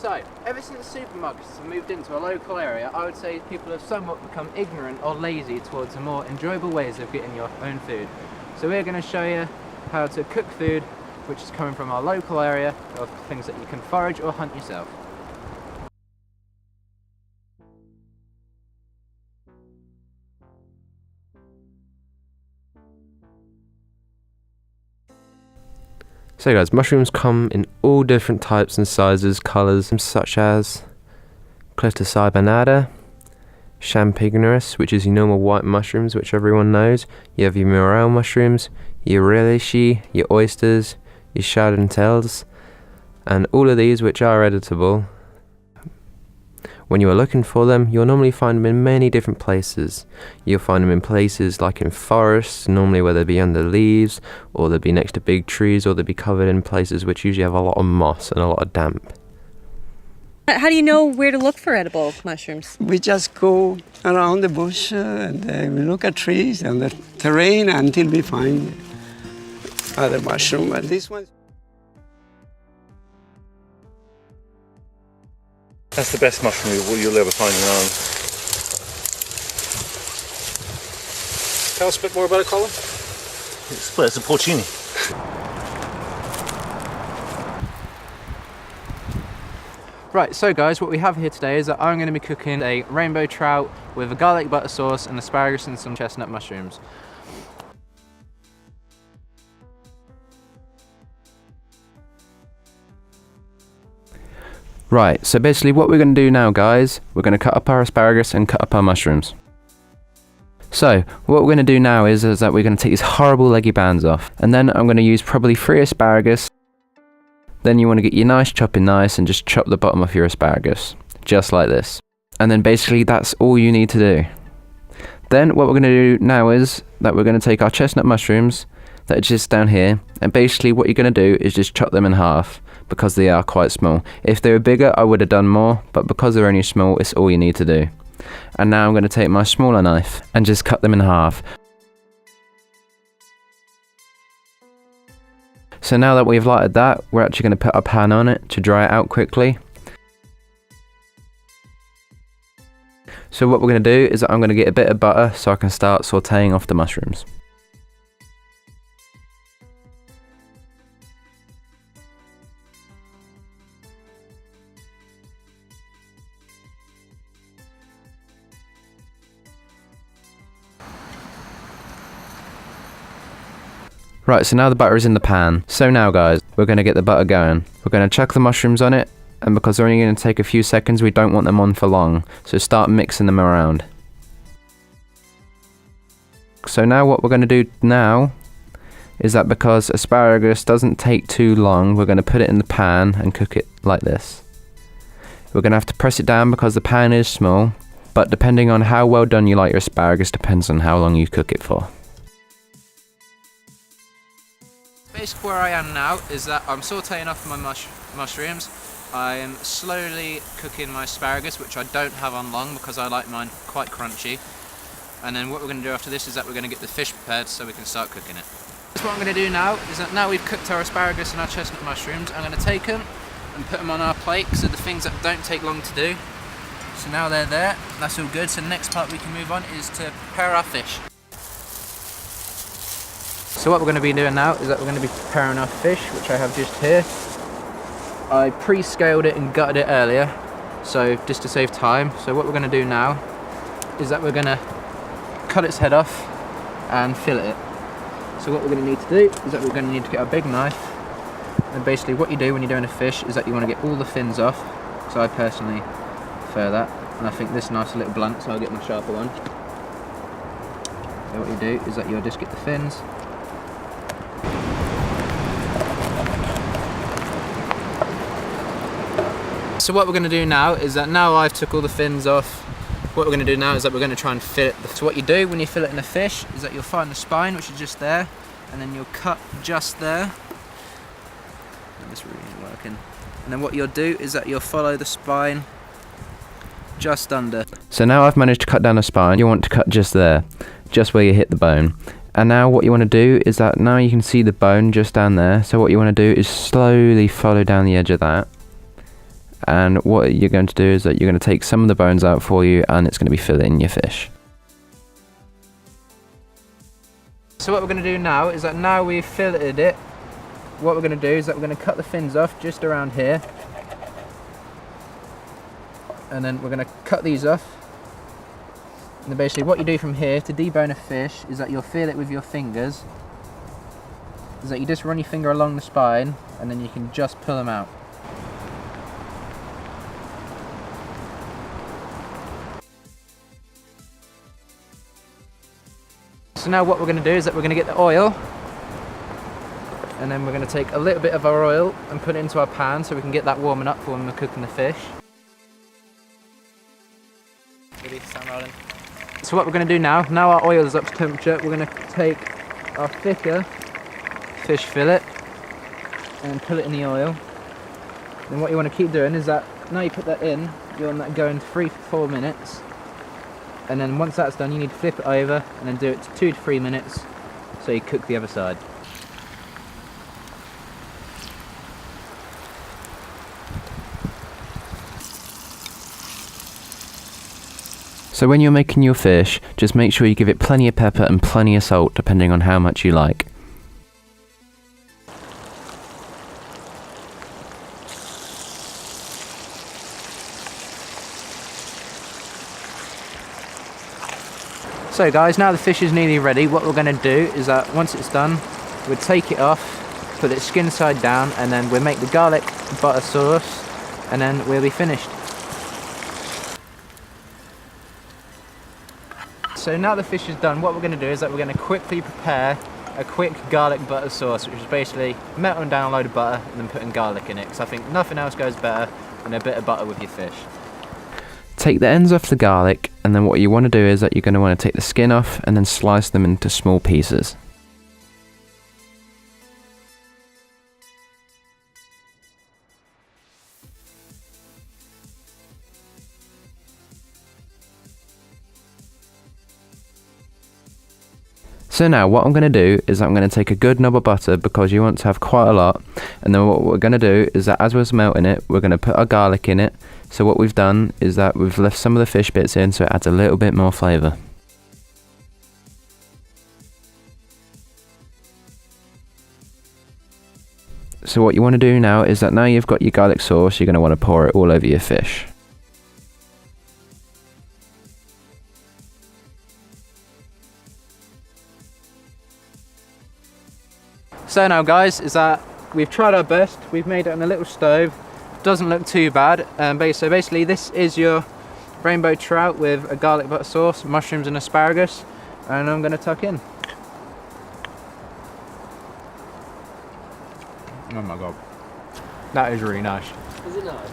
So, ever since supermarkets have moved into a local area, I would say people have somewhat become ignorant or lazy towards the more enjoyable ways of getting your own food. So we're going to show you how to cook food which is coming from our local area of things that you can forage or hunt yourself. So guys, mushrooms come in all different types and sizes, colours, such as Clitocybinata, Champigneris, which is your normal white mushrooms, which everyone knows. You have your morel mushrooms, your relish, your oysters, your chardonnay, and all of these which are editable. When you are looking for them, you'll normally find them in many different places. You'll find them in places like in forests, normally where they'll be under leaves, or they'll be next to big trees, or they'll be covered in places which usually have a lot of moss and a lot of damp. How do you know where to look for edible mushrooms? We just go around the bush and we look at trees and the terrain until we find other mushroom. And this one. That's the best mushroom you'll ever find in Ireland. Tell us a bit more about it, Colin. It's a porcini. Right, so guys, what we have here today is that I'm going to be cooking a rainbow trout with a garlic butter sauce and asparagus and some chestnut mushrooms. Right, so basically what we're going to do now, guys, we're going to cut up our asparagus and cut up our mushrooms. So, what we're going to do now is that we're going to take these horrible leggy bands off, and then I'm going to use probably 3 asparagus. Then you want to get your nice chopping knife and just chop the bottom off your asparagus, just like this. And then basically that's all you need to do. Then what we're going to do now is that we're going to take our chestnut mushrooms that are just down here, and basically what you're going to do is just chop them in half, because they are quite small. If they were bigger, I would have done more, but because they're only small, it's all you need to do. And now I'm going to take my smaller knife and just cut them in half. So now that we've lighted that, we're actually going to put a pan on it to dry it out quickly. So what we're going to do is that I'm going to get a bit of butter so I can start sauteing off the mushrooms. Right, so now the butter is in the pan. So now guys, we're going to get the butter going. We're going to chuck the mushrooms on it, and because they're only going to take a few seconds, we don't want them on for long. So start mixing them around. So now what we're going to do now is that because asparagus doesn't take too long, we're going to put it in the pan and cook it like this. We're going to have to press it down because the pan is small, but depending on how well done you like your asparagus depends on how long you cook it for. Basically where I am now is that I'm sauteing off my mushrooms. I am slowly cooking my asparagus, which I don't have on long because I like mine quite crunchy. And then what we're going to do after this is that we're going to get the fish prepared so we can start cooking it. So what I'm going to do now is that now we've cooked our asparagus and our chestnut mushrooms, I'm going to take them and put them on our plate because they're the things that don't take long to do. So now they're there, that's all good. So the next part we can move on is to prepare our fish. So what we're going to be doing now is that we're going to be preparing our fish, which I have just here. I pre-scaled it and gutted it earlier, so just to save time. So what we're going to do now is that we're going to cut its head off and fillet it. So what we're going to need to do is that we're going to need to get a big knife. And basically what you do when you're doing a fish is that you want to get all the fins off. So I personally prefer that. And I think this knife's a little blunt, so I'll get my sharper one. So what you do is that you'll just get the fins. So what we're going to do now is that now I've took all the fins off, what we're going to do now is that we're going to try and fillet. So what you do when you fillet in a fish is that you'll find the spine, which is just there, and then you'll cut just there. This really ain't working. And then what you'll do is that you'll follow the spine just under. So now I've managed to cut down the spine. You want to cut just there, just where you hit the bone. And now what you want to do is that now you can see the bone just down there. So what you want to do is slowly follow down the edge of that. And what you're going to do is that you're going to take some of the bones out for you, and it's going to be filleting your fish. So what we're going to do now is that now we've filleted it, what we're going to do is that we're going to cut the fins off just around here. And then we're going to cut these off. And then basically what you do from here to debone a fish is that you'll feel it with your fingers. Is that you just run your finger along the spine and then you can just pull them out. So now what we're going to do is that we're going to get the oil, and then we're going to take a little bit of our oil and put it into our pan so we can get that warming up for when we're cooking the fish. So what we're going to do now our oil is up to temperature, we're going to take our thicker fish fillet and put it in the oil. And what you want to keep doing is that now you put that in, you want that to go in 3 to 4 minutes. And then once that's done, you need to flip it over and then do it to 2 to 3 minutes so you cook the other side. So when you're making your fish, just make sure you give it plenty of pepper and plenty of salt depending on how much you like. So guys, now the fish is nearly ready, what we're going to do is that once it's done, we'll take it off, put it skin side down, and then we'll make the garlic butter sauce, and then we'll be finished. So now the fish is done, what we're going to do is that we're going to quickly prepare a quick garlic butter sauce, which is basically melting down a load of butter and then putting garlic in it, because I think nothing else goes better than a bit of butter with your fish. Take the ends off the garlic, and then what you want to do is that you're going to want to take the skin off and then slice them into small pieces. So now what I'm going to do is I'm going to take a good knob of butter, because you want to have quite a lot, and then what we're going to do is that as we're melting it, we're going to put our garlic in it. So what we've done is that we've left some of the fish bits in so it adds a little bit more flavour. So what you want to do now is that now you've got your garlic sauce, you're going to want to pour it all over your fish. So now guys, is that we've tried our best, we've made it on a little stove, doesn't look too bad. So basically this is your rainbow trout with a garlic butter sauce, mushrooms and asparagus, and I'm going to tuck in. Oh my god, that is really nice. Is it nice?